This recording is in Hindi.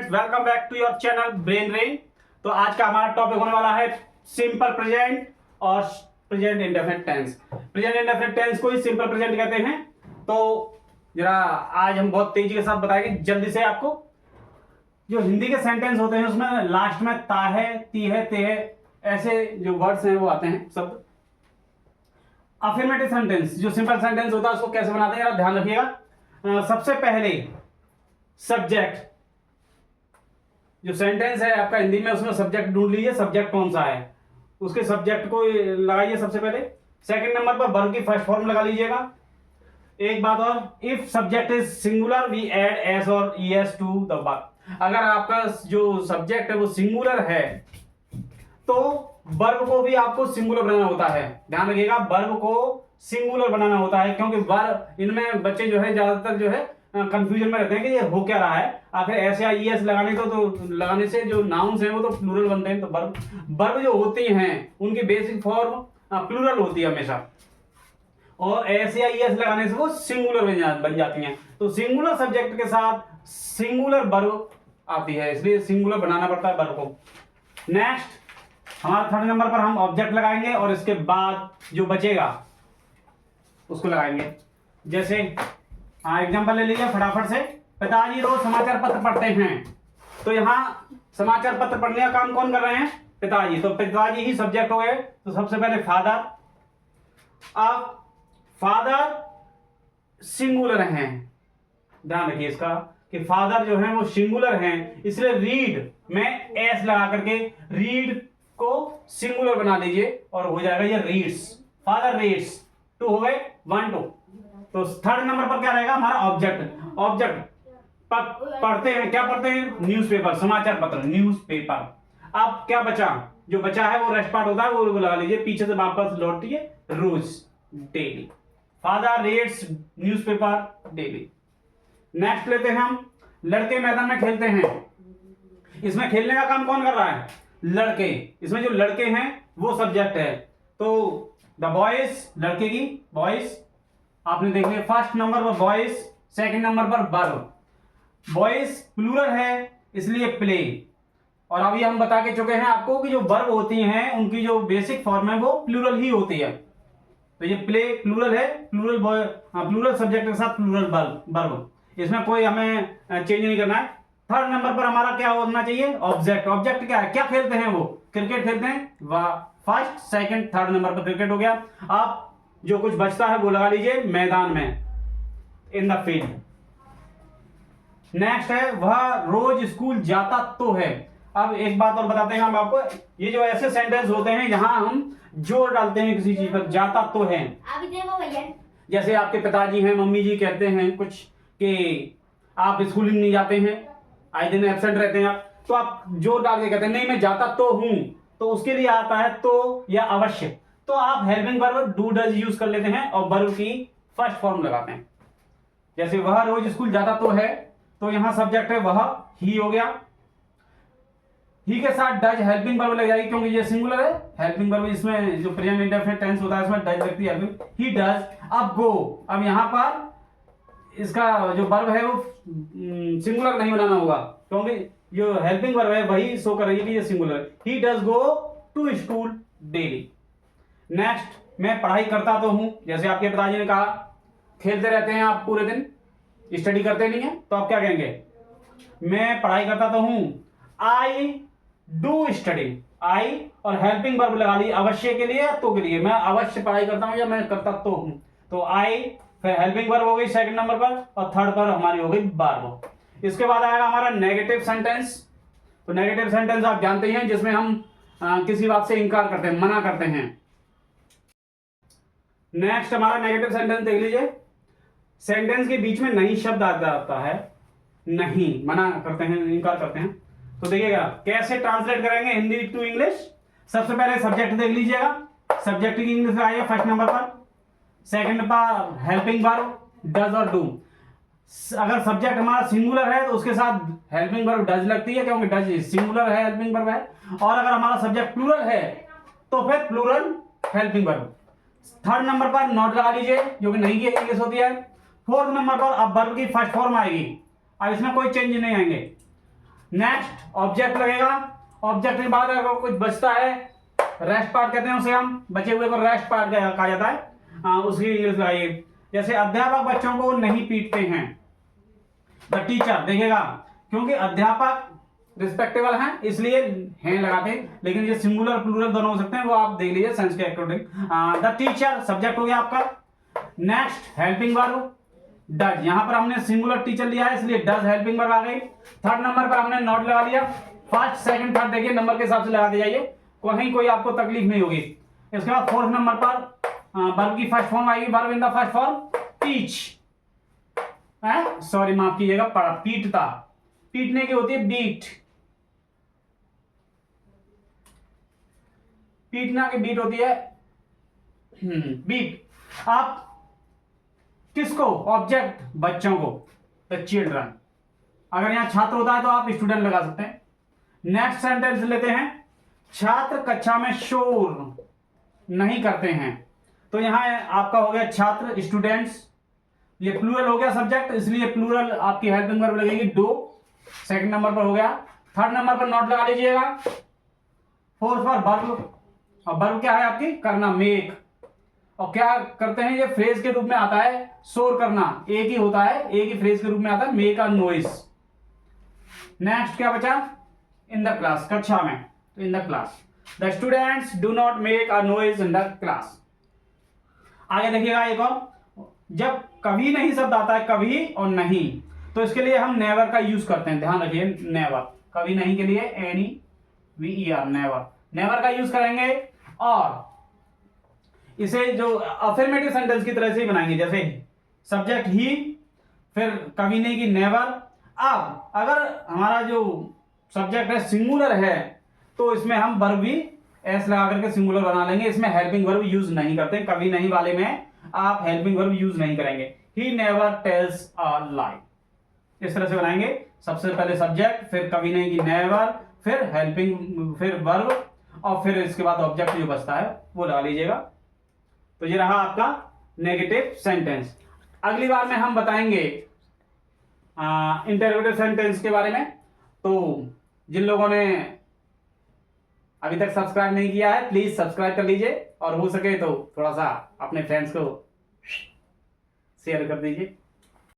Friends, welcome back to your channel brain rain. तो आज का हमारा टॉपिक होने वाला है सिंपल प्रेजेंट और present indefinite tense. Present indefinite tense को ही सिंपल प्रेजेंट कहते हैं। तो जरा आज हम बहुत तेजी के साथ बताएंगे जल्दी से आपको। जो हिंदी के सेंटेंस होते हैं उसमें लास्ट में ता है, ती है, ते है, ऐसे जो वर्ड्स हैं वो आते हैं शब्द। अफर्मेटिव सेंटेंस जो सिंपल सेंटेंस होता है उसको कैसे बनाते हैं जरा ध्यान रखिएगा। सबसे पहले सब्जेक्ट, जो सेंटेंस है आपका हिंदी में उसमें सब्जेक्ट ढूंढ लीजिए, सब्जेक्ट कौन सा है उसके सब्जेक्ट को लगाइए सबसे पहले। सेकंड नंबर पर वर्ब की फर्स्ट फॉर्म लगा लीजिएगा। एक बात और, if subject is singular we add S और ईएस टू द वर्ब। अगर आपका जो सब्जेक्ट है वो सिंगुलर है तो वर्ब को भी आपको सिंगुलर बनाना होता है। ध्यान रखिएगा, वर्ब को सिंगुलर बनाना होता है क्योंकि वर्ब, इनमें बच्चे जो है ज्यादातर जो है कंफ्यूजन में रहते हैं कि ये हो क्या रहा है। आखिर ऐसे ईएस लगाने तो लगाने से जो नाउन्स हैं वो तो प्लूरल बनते हैं। तो वर्ब जो होती हैं उनकी बेसिक फॉर्म प्लूरल होती है हमेशा, और ऐसे ईएस लगाने से वो सिंगुलर बन जाती हैं। तो सिंगुलर सब्जेक्ट के साथ सिंगुलर वर्ब आती है, इसलिए सिंगुलर बनाना पड़ता है वर्ब को। नेक्स्ट हमारा थर्ड नंबर पर हम ऑब्जेक्ट लगाएंगे और इसके बाद जो बचेगा उसको लगाएंगे। जैसे एग्जांपल ले लीजिए फटाफट से, पिताजी रोज समाचार पत्र पढ़ते हैं। तो यहाँ समाचार पत्र पढ़ने का काम कौन कर रहे हैं? पिताजी। तो पिताजी ही सब्जेक्ट हो गए। तो सबसे पहले फादर। अब फादर सिंगुलर हैं, ध्यान रखिए इसका कि फादर जो है वो सिंगुलर हैं, इसलिए रीड में एस लगा करके रीड को सिंगुलर बना लीजिए और हो जाएगा ये रीड्स। Father reads. टू हो गए, 1 2। तो थर्ड नंबर पर क्या रहेगा हमारा ऑब्जेक्ट। ऑब्जेक्ट पढ़ते हैं, क्या पढ़ते हैं? न्यूज़पेपर, समाचार पत्र, न्यूज़पेपर। अब क्या बचा? जो बचा है वो रेस्ट पार्ट होता है, वो लगा लीजिए, पीछे से वापस लौटिए, रोज, daily. Father reads newspaper daily. Next लेते हैं हम, लड़के मैदान में खेलते हैं। इसमें खेलने का काम कौन कर रहा है? लड़के। इसमें जो लड़के हैं वो सब्जेक्ट है। तो द बॉयज, लड़के की बॉयज आपने देख लिया। फर्स्ट नंबर पर बॉयज, सेकंड नंबर पर वर्ब। बॉयज प्लूरल है इसलिए प्ले। और अभी हम बता के चुके हैं आपको कि जो वर्ब होती हैं उनकी जो बेसिक फॉर्म है वो प्लूरल ही होती है। तो ये प्ले प्लूरल है, प्लूरल बॉय, प्लूरल सब्जेक्ट के साथ प्लूरल वर्ब। इसमें कोई हमें चेंज नहीं करना है। थर्ड नंबर पर हमारा क्या होना चाहिए? ऑब्जेक्ट। ऑब्जेक्ट क्या है? क्या खेलते हैं वो? क्रिकेट खेलते हैं। वाह, फर्स्ट सेकंड थर्ड नंबर पर क्रिकेट हो गया। आप जो कुछ बचता है वो लगा लीजिए मैदान में, इन द फील्ड। नेक्स्ट है वह रोज स्कूल जाता तो है। अब एक बात और बताते हैं हम आपको, ये जो ऐसे सेंटेंस होते हैं जहां हम जोर डालते हैं किसी चीज पर, जाता तो है। अभी देखो भैया, जैसे आपके पिताजी हैं, मम्मी जी कहते हैं कुछ कि आप स्कूलिंग नहीं जाते हैं, आए दिन एब्सेंट रहते हैं आप, तो आप जोर डाल के कहते हैं नहीं मैं जाता तो हूं। तो उसके लिए आता है तो या अवश्य। तो आप helping verb do does use कर लेते हैं और वर्ब की फर्स्ट फॉर्म लगाते हैं। जैसे वह रोज स्कूल जाता तो है, तो यहां सब्जेक्ट है वह, ही हो गया। ही के साथ डज हेल्पिंग वर्ब लग जाएगी क्योंकि ये सिंगुलर है। हेल्पिंग वर्ब इसमें जो प्रेजेंट इंडेफिनिट टेंस होता है उसमें डज लगती है, ही डज। अब गो, अब यहां पर इसका जो वर्ब है वो सिंगुलर नहीं बनाना होगा क्योंकि जो हेल्पिंग वर्ब है वही शो कर रही है कि ये सिंगुलर है। He does go to school daily. Next, मैं पढ़ाई करता तो हूं। जैसे आपके पिताजी ने कहा खेलते रहते हैं आप पूरे दिन, स्टडी करते नहीं है, तो आप क्या कहेंगे? मैं पढ़ाई करता तो हूं, आई डू स्टडी। आई और हेल्पिंग वर्ब लगा ली अवश्य के लिए, तो के लिए, मैं अवश्य पढ़ाई करता हूं या मैं करता तो हूं। तो आई फिर हेल्पिंग वर्ब हो गई सेकंड नंबर पर, और थर्ड पर हमारी हो गई वर्ब। इसके बाद आएगा हमारा नेगेटिव सेंटेंस। तो नेगेटिव सेंटेंस आप जानते हैं जिसमें हम किसी बात से इनकार करते हैं, मना करते हैं। नेक्स्ट हमारा नेगेटिव सेंटेंस देख लीजिए। सेंटेंस के बीच में नहीं शब्द आ जाता है, नहीं, मना करते हैं, इनकार करते हैं। तो देखिएगा कैसे ट्रांसलेट करेंगे हिंदी टू इंग्लिश। सबसे पहले सब्जेक्ट देख लीजिएगा, सब्जेक्ट की इंग्लिश आइए फर्स्ट नंबर पर, सेकंड पर हेल्पिंग वर्ब डज और डू। अगर सब्जेक्ट हमारा सिंगुलर है तो उसके साथ हेल्पिंग वर्ब डज लगती है क्योंकि डज सिंगुलर है, हेल्पिंग वर्ब है। और अगर हमारा सब्जेक्ट प्लूरल है तो फिर plural helping verb. Third number पर नॉट लगा लीजिए जो कि नहीं की इंग्लिश होती है। फोर्थ नंबर पर अब वर्ब की फर्स्ट फॉर्म आएगी। अब इसमें कोई चेंज नहीं आएंगे। नेक्स्ट ऑब्जेक्ट लगेगा, ऑब्जेक्ट के बाद अगर कुछ बचता है, रेस्ट पार्ट कहते हैं उसे, हम बचे हुए को रेस्ट पार्ट कहा जाता है, उसकी यूज लगाइए। जैसे अध्यापक बच्चों को नहीं पीटते हैं, द टीचर, देखिएगा क्योंकि अध्यापक रिस्पेक्टेबल हैं इसलिए हैं लगाते हैं, लेकिन ये सिंगुलर प्लूरल दोनों हो सकते हैं, वो आप देख लीजिए सेंस के अकॉर्डिंग। द टीचर सब्जेक्ट हो गया आपका। नेक्स्ट हेल्पिंग वर्ब डज, यहां पर हमने सिंगुलर टीचर लिया है इसलिए डज हेल्पिंग वर्ब आ गई। थर्ड नंबर पर हमने नॉट लगा लिया, फर्स्ट सेकंड थर्ड देखिए नंबर के हिसाब से लगाते जाइए, कहीं कोई आपको तकलीफ नहीं होगी। इसके बाद फोर्थ नंबर पर वर्ब की फर्स्ट फॉर्म आएगी, verb in the first form teach, sorry माफ कीजिएगा, पीटता, पीटने की होती है बीट, पीटना की बीट होती है बीट। आप किसको, ऑब्जेक्ट बच्चों को, द चिल्ड्रन, अगर यहां छात्र होता है तो आप स्टूडेंट लगा सकते हैं। नेक्स्ट सेंटेंस लेते हैं, छात्र कक्षा में शोर नहीं करते हैं, तो यहां आपका हो गया छात्र स्टूडेंट्स, ये प्लूरल हो गया सब्जेक्ट इसलिए प्लूरल आपकी हेल्पिंग वर्ब लगेगी दो, सेकंड नंबर पर हो गया। थर्ड नंबर पर नॉट लगा लीजिएगा। फोर्थ पर वर्ब, और वर्ब क्या है आपकी, करना, मेक, और क्या करते हैं ये फ्रेज के रूप में आता है, शोर करना, एक ही होता है, एक ही फ्रेज के रूप में आता है, मेक अ नॉइज। नेक्स्ट क्या बचा, इन द क्लास, कक्षा में, तो in the class, the students do not make a noise in the class. आगे देखिएगा एक और, जब कभी नहीं शब्द आता है, कभी और नहीं, तो इसके लिए हम नेवर का यूज करते हैं, ध्यान रखिए, नेवर, कभी नहीं के लिए NEVER, नेवर, नेवर का यूज करेंगे, और इसे जो अफर्मेटिव सेंटेंस की तरह से ही बनाएंगे, जैसे सब्जेक्ट ही, फिर कभी नहीं की नेवर। अब अगर हमारा जो सब्जेक्ट है सिंगुलर है तो इसमें हम वर्ब भी एस लगा करके सिंगुलर बना लेंगे, इसमें हेल्पिंग वर्ब यूज नहीं करते, कभी नहीं वाले में आप हेल्पिंग वर्ब यूज नहीं करेंगे। ही नेवर टेल्स अ लाई, इस तरह से बनाएंगे, सबसे पहले सब्जेक्ट, फिर कभी नहीं की नेवर, फिर हेल्पिंग, फिर वर्ब, और फिर इसके बाद ऑब्जेक्ट जो बचता है वो लगा लीजिएगा। तो ये रहा आपका नेगेटिव सेंटेंस। अगली बार में हम बताएंगे इंटरोगेटिव सेंटेंस के बारे में, तो जिन लोगों ने अभी तक सब्सक्राइब नहीं किया है प्लीज सब्सक्राइब कर लीजिए, और हो सके तो थोड़ा सा अपने फ्रेंड्स को शेयर कर दीजिए।